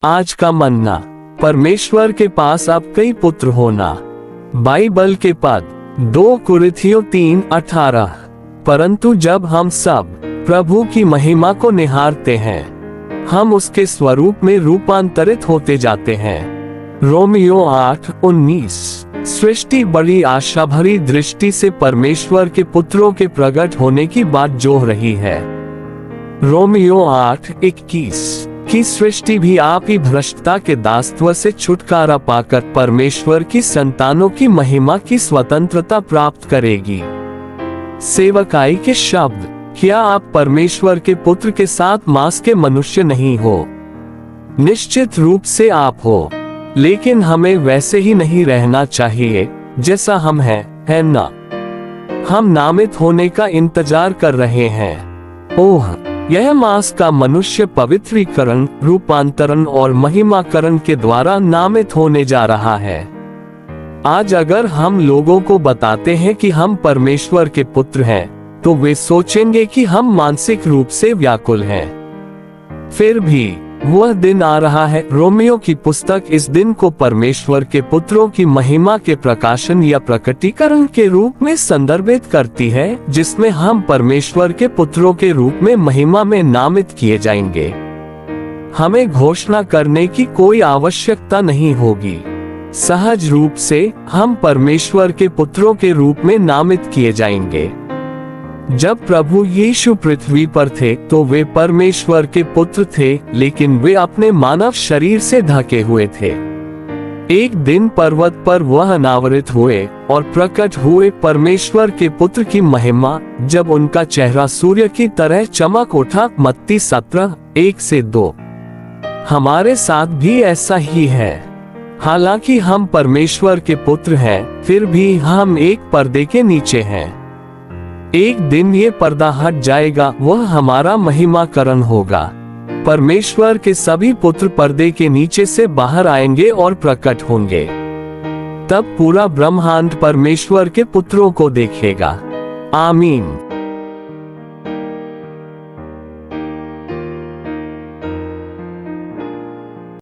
आज का मन्ना। परमेश्वर के पास अब कई पुत्र होना। बाइबल के पद 2 कुरिन्थियों 3:18। परंतु जब हम सब प्रभु की महिमा को निहारते हैं, हम उसके स्वरूप में रूपांतरित होते जाते हैं। रोमियो 8:19। सृष्टि बड़ी आशा भरी दृष्टि से परमेश्वर के पुत्रों के प्रकट होने की बात जोह रही है। रोमियो 8:21 की सृष्टि भी आप ही भ्रष्टता के दासत्व से छुटकारा पाकर परमेश्वर की संतानों की महिमा की स्वतंत्रता प्राप्त करेगी। सेवकाई के शब्द। क्या आप परमेश्वर के पुत्र के साथ मांस के मनुष्य नहीं हो? निश्चित रूप से आप हो, लेकिन हमें वैसे ही नहीं रहना चाहिए जैसा हम हैं, है ना? हम नामित होने का इंतजार कर रहे हैं। ओह, यह मांस का मनुष्य पवित्रीकरण, रूपांतरण और महिमाकरण के द्वारा नामित होने जा रहा है। आज अगर हम लोगों को बताते हैं कि हम परमेश्वर के पुत्र हैं, तो वे सोचेंगे कि हम मानसिक रूप से व्याकुल हैं। फिर भी वह दिन आ रहा है। रोमियो की पुस्तक इस दिन को परमेश्वर के पुत्रों की महिमा के प्रकाशन या प्रकटीकरण के रूप में संदर्भित करती है, जिसमें हम परमेश्वर के पुत्रों के रूप में महिमा में नामित किए जाएंगे। हमें घोषणा करने की कोई आवश्यकता नहीं होगी। सहज रूप से हम परमेश्वर के पुत्रों के रूप में नामित किए जाएंगे। जब प्रभु यीशु पृथ्वी पर थे तो वे परमेश्वर के पुत्र थे, लेकिन वे अपने मानव शरीर से ढके हुए थे। एक दिन पर्वत पर वह अनावृत हुए और प्रकट हुए परमेश्वर के पुत्र की महिमा, जब उनका चेहरा सूर्य की तरह चमक उठा। मत्ती 17:1-2। हमारे साथ भी ऐसा ही है। हालांकि हम परमेश्वर के पुत्र हैं, फिर भी हम एक पर्दे के नीचे हैं। एक दिन ये पर्दा हट जाएगा, वह हमारा महिमाकरण होगा। परमेश्वर के सभी पुत्र पर्दे के नीचे से बाहर आएंगे और प्रकट होंगे। तब पूरा ब्रह्मांड परमेश्वर के पुत्रों को देखेगा। आमीन।